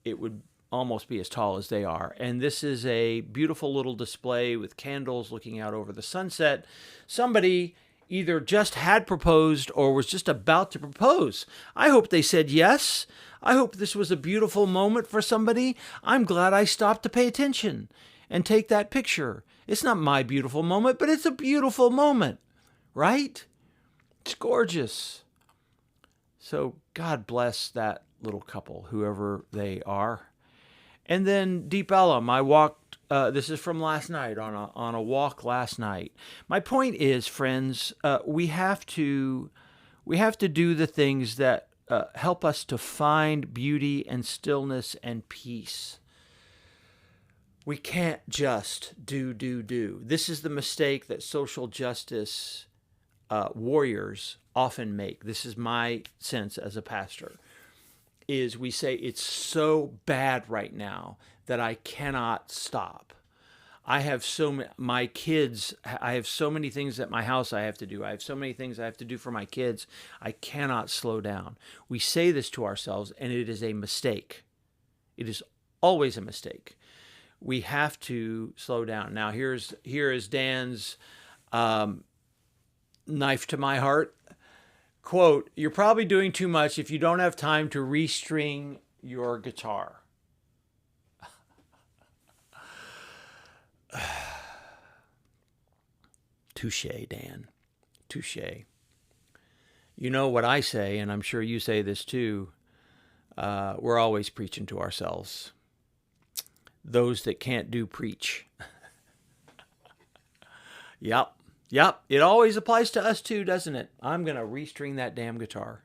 It would almost be as tall as they are. And this is a beautiful little display with candles looking out over the sunset. Somebody either just had proposed or was just about to propose. I hope they said yes. I hope this was a beautiful moment for somebody. I'm glad I stopped to pay attention and take that picture. It's not my beautiful moment, but it's a beautiful moment, right? It's gorgeous. So God bless that little couple, whoever they are. And then Deep Ellum, I walked, this is from last night, on a walk last night. My point is, friends, we have to do the things that help us to find beauty and stillness and peace. We can't just do. This is the mistake that social justice warriors often make. This is my sense as a pastor, is we say it's so bad right now that I cannot stop. I have my kids, I have so many things at my house I have to do. I have so many things I have to do for my kids. I cannot slow down. We say this to ourselves, and it is a mistake. It is always a mistake. We have to slow down. Now, here is Dan's knife to my heart. Quote, "You're probably doing too much if you don't have time to restring your guitar." Touche, Dan. Touche. You know what I say, and I'm sure you say this too. We're always preaching to ourselves. Those that can't do preach. Yep. It always applies to us too, doesn't it? I'm going to restring that damn guitar.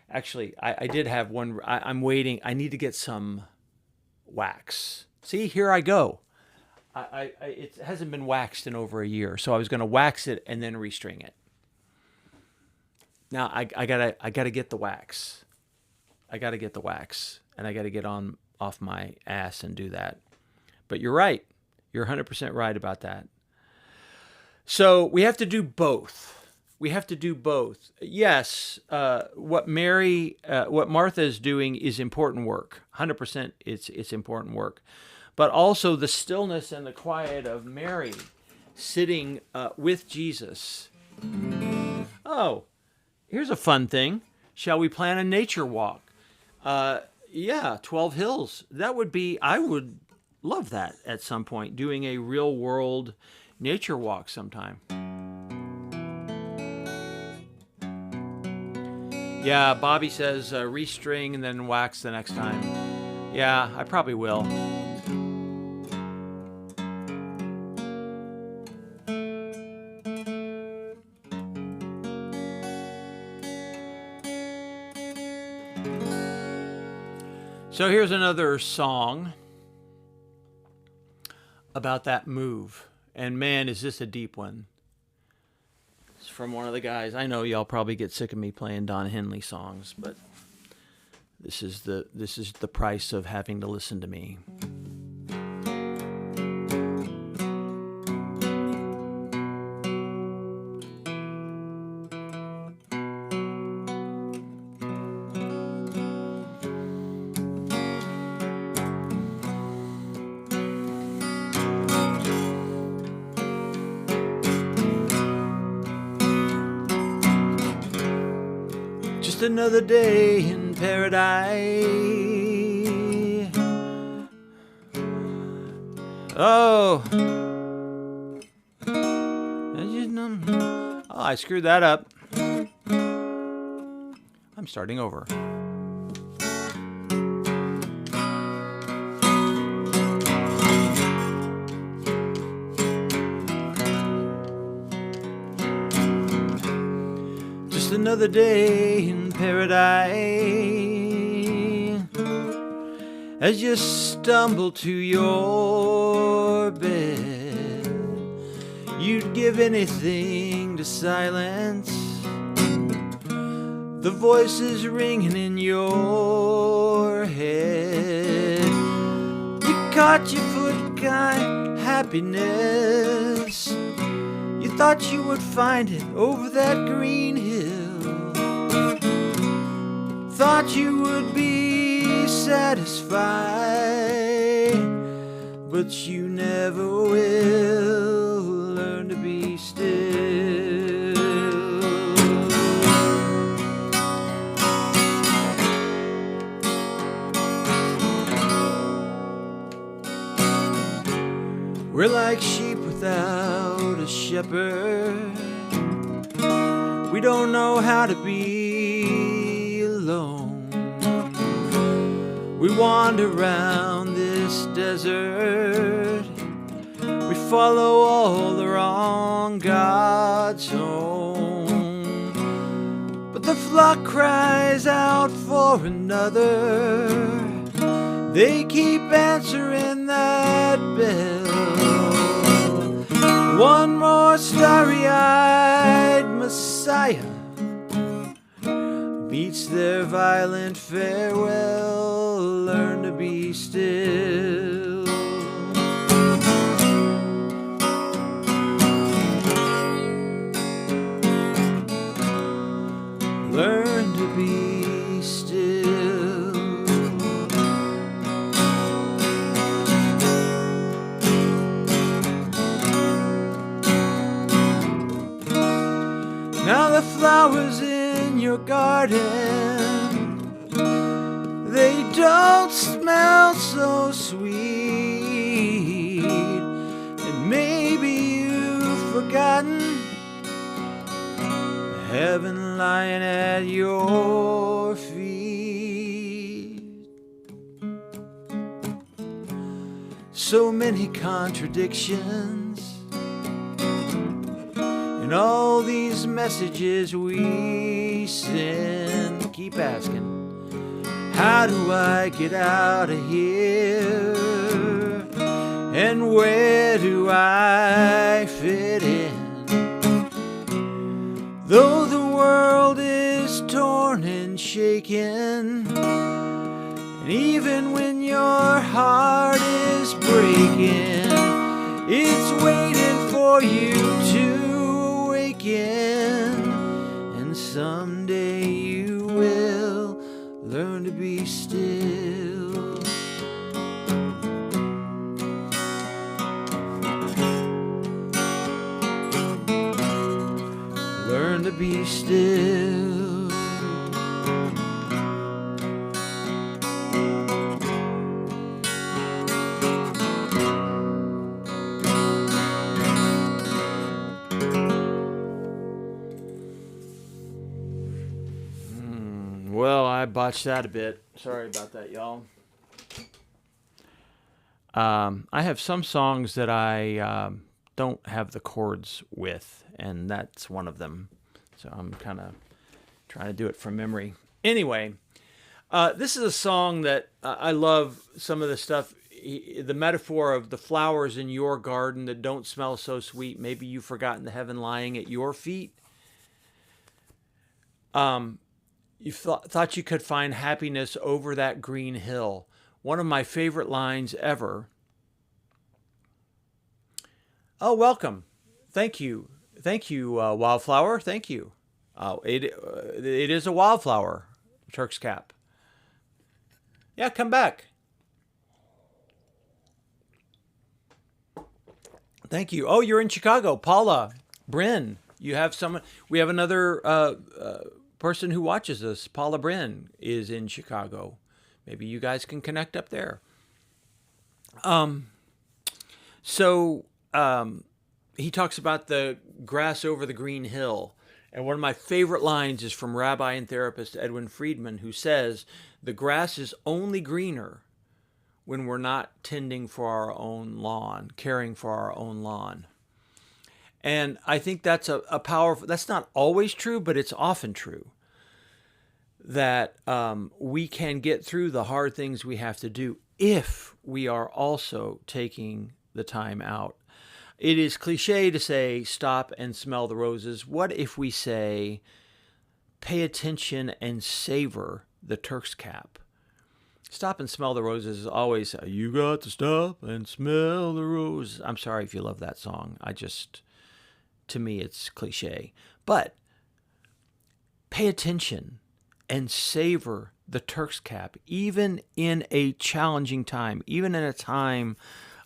Actually, I did have one. I'm waiting. I need to get some wax. See, here I go. It hasn't been waxed in over a year, so I was going to wax it and then restring it. Now I gotta get the wax. I gotta get the wax, and I gotta get off my ass and do that. But you're right. You're 100% right about that. So we have to do both. Yes, what Martha is doing is important work. 100% it's important work. But also the stillness and the quiet of Mary sitting with Jesus. Oh, here's a fun thing. Shall we plan a nature walk? Yeah, 12 Hills. I would love that at some point, doing a real world nature walk sometime. Yeah, Bobby says restring and then wax the next time. Yeah, I probably will. So here's another song about that move. And man, is this a deep one. It's from one of the guys. I know y'all probably get sick of me playing Don Henley songs, but This is the price of having to listen to me. Just another day in paradise. Oh, I screwed that up. I'm starting over. Just another day in paradise. As you stumble to your bed, you'd give anything to silence the voices ringing in your head. You caught your foot, kind happiness. You thought you would find it over that green hill. Thought you would be satisfied, but you never will learn to be still. We're like sheep without a shepherd. We don't know how to be alone. We wander around this desert. We follow all the wrong gods home. But the flock cries out for another. They keep answering that bell. One more starry-eyed Messiah meets their violent farewell. Learn to be still. Learn to be still. Now the flowers in your garden, they don't smell so sweet. And maybe you've forgotten heaven lying at your feet. So many contradictions in all these messages we send. Keep asking, how do I get out of here? And where do I fit in? Though the world is torn and shaken, and even when your heart is breaking, it's waiting for you to awaken. And someday you will learn to be still. Learn to be still. Well, I botched that a bit. Sorry about that, y'all. I have some songs that I don't have the chords with, and that's one of them. So I'm kind of trying to do it from memory. Anyway, this is a song that I love. Some of the stuff, the metaphor of the flowers in your garden that don't smell so sweet. Maybe you've forgotten the heaven lying at your feet. You thought you could find happiness over that green hill. One of my favorite lines ever. Oh, welcome. Thank you. Thank you, Wildflower. Thank you. It is a wildflower, Turk's Cap. Yeah, come back. Thank you. Oh, you're in Chicago. Paula, Bryn, you have someone. We have another person who watches us. Paula Bryn is in Chicago. Maybe you guys can connect up there. So he talks about the grass over the green hill. And one of my favorite lines is from Rabbi and therapist Edwin Friedman, who says, the grass is only greener when we're not tending for our own lawn, caring for our own lawn. And I think that's a powerful, that's not always true, but it's often true, that we can get through the hard things we have to do if we are also taking the time out. It is cliche to say, stop and smell the roses. What if we say, pay attention and savor the Turk's Cap? Stop and smell the roses is always, you got to stop and smell the roses. I'm sorry if you love that song. To me, it's cliche. But pay attention and savor the Turk's Cap, even in a challenging time, even in a time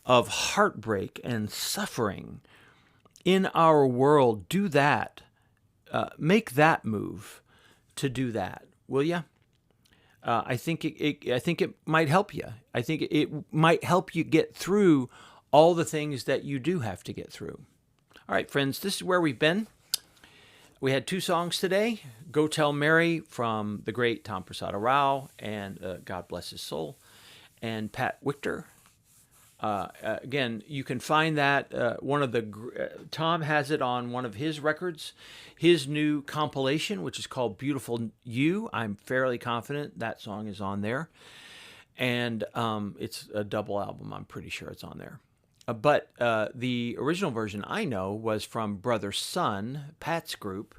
of heartbreak and suffering in our world. Do that. Make that move to do that, will you? I think it might help you. I think it might help you get through all the things that you do have to get through. All right, friends, this is where we've been. We had 2 songs today. Go Tell Mary from the great Tom Prasada Rao, and God bless his soul, and Pat Wichter. Again, you can find that Tom has it on one of his records, his new compilation, which is called Beautiful You. I'm fairly confident that song is on there, and it's a double album. I'm pretty sure it's on there. But the original version I know was from Brother Sun, Pat's group,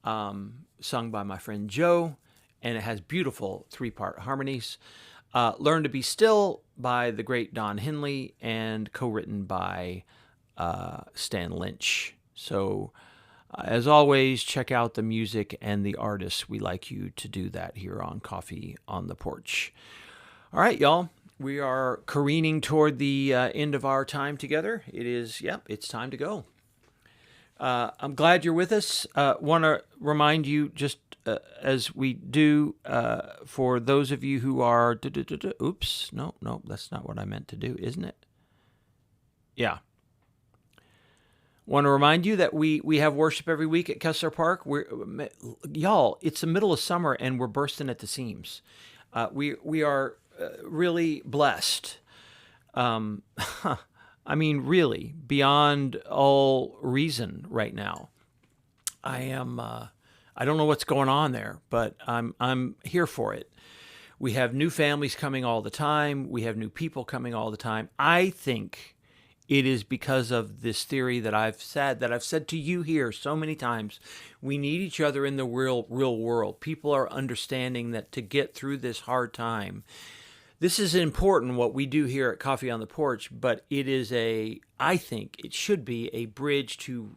sung by my friend Joe, and it has beautiful 3-part harmonies. Learn to Be Still by the great Don Henley, and co-written by Stan Lynch. So, as always, check out the music and the artists. We like you to do that here on Coffee on the Porch. All right, y'all. We are careening toward the end of our time together. It's time to go. I'm glad you're with us. Want to remind you, just as we do, for those of you who are, oops, no, that's not what I meant to do, isn't it? Yeah. Want to remind you that we have worship every week at Kessler Park. Y'all, it's the middle of summer and we're bursting at the seams. We are really blessed. I mean, really, beyond all reason right now. I don't know what's going on there, but I'm here for it. We have new families coming all the time. We have new people coming all the time. I think it is because of this theory that I've said to you here so many times. We need each other in the real world. People are understanding that to get through this hard time, this is important, what we do here at Coffee on the Porch, but I think it should be a bridge to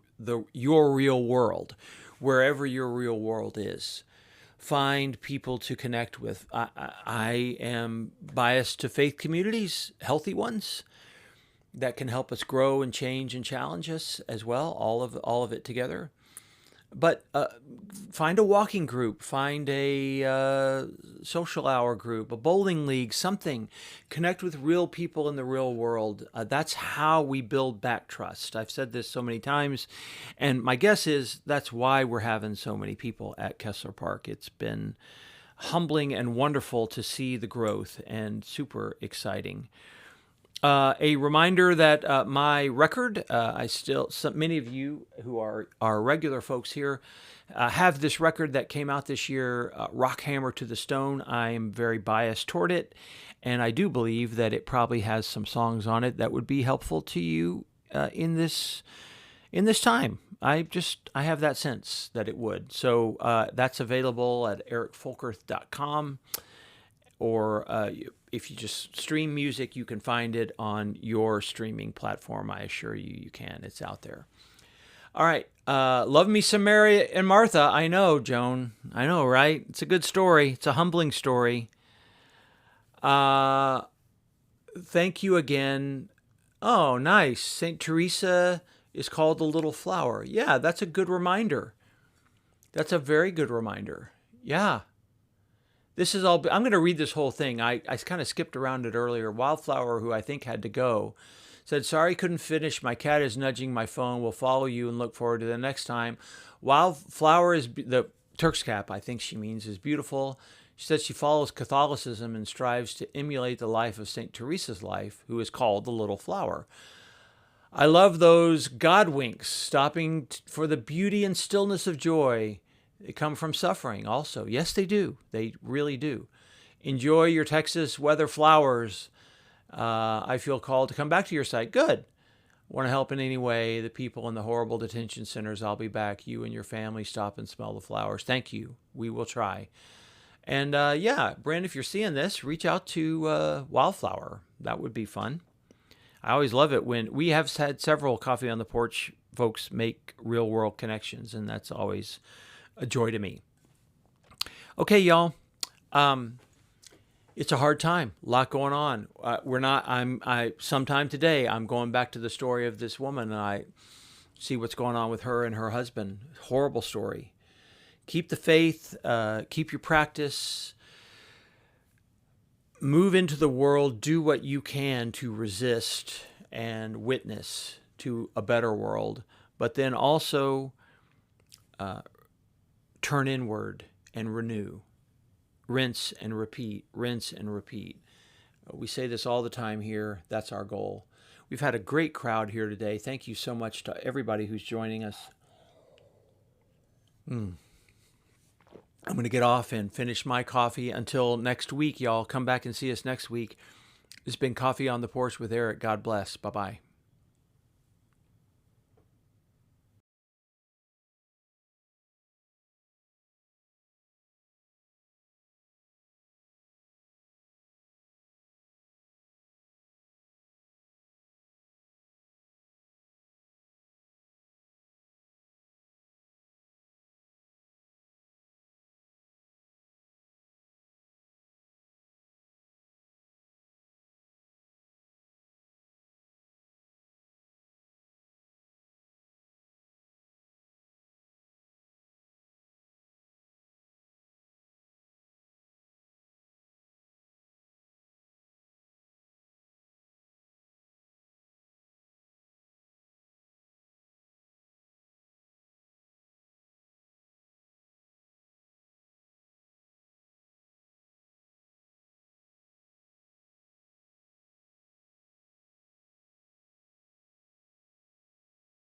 your real world, wherever your real world is. Find people to connect with. I am biased to faith communities, healthy ones, that can help us grow and change and challenge us as well, all of it together. But find a walking group, find a social hour group, a bowling league, something. Connect with real people in the real world. That's how we build back trust. I've said this so many times, and my guess is that's why we're having so many people at Kessler Park. It's been humbling and wonderful to see the growth, and super exciting. A reminder that my record, many of you who are regular folks here have this record that came out this year, Rock Hammer to the Stone. I am very biased toward it, and I do believe that it probably has some songs on it that would be helpful to you in this time. I have that sense that it would. So that's available at ericfolkerth.com, or if you just stream music, you can find it on your streaming platform. I assure you, you can. It's out there. All right. Love me some Mary and Martha. I know, Joan. I know, right? It's a good story. It's a humbling story. Thank you again. Oh, nice. St. Teresa is called the Little Flower. Yeah, that's a good reminder. That's a very good reminder. Yeah. This is all. I'm going to read this whole thing. I kind of skipped around it earlier. Wildflower, who I think had to go, said, "Sorry, couldn't finish. My cat is nudging my phone. Will follow you and look forward to the next time." Wildflower is the Turk's cap, I think she means, is beautiful. She says she follows Catholicism and strives to emulate the life of St. Teresa's life, who is called the Little Flower. I love those God winks, stopping for the beauty and stillness of joy. They come from suffering also. Yes, they do. They really do. Enjoy your Texas weather flowers. I feel called to come back to your site. Good. Want to help in any way. The people in the horrible detention centers, I'll be back. You and your family stop and smell the flowers. Thank you. We will try. And yeah, Brent, if you're seeing this, reach out to Wildflower. That would be fun. I always love it when we have had several Coffee on the Porch folks make real world connections, and that's always a joy to me. Okay, y'all. It's a hard time. A lot going on. Sometime today, I'm going back to the story of this woman, and I see what's going on with her and her husband. Horrible story. Keep the faith. Keep your practice. Move into the world. Do what you can to resist and witness to a better world. But then also turn inward and renew. Rinse and repeat. Rinse and repeat. We say this all the time here. That's our goal. We've had a great crowd here today. Thank you so much to everybody who's joining us. I'm going to get off and finish my coffee. Until next week, y'all. Come back and see us next week. This has been Coffee on the Porch with Eric. God bless. Bye-bye.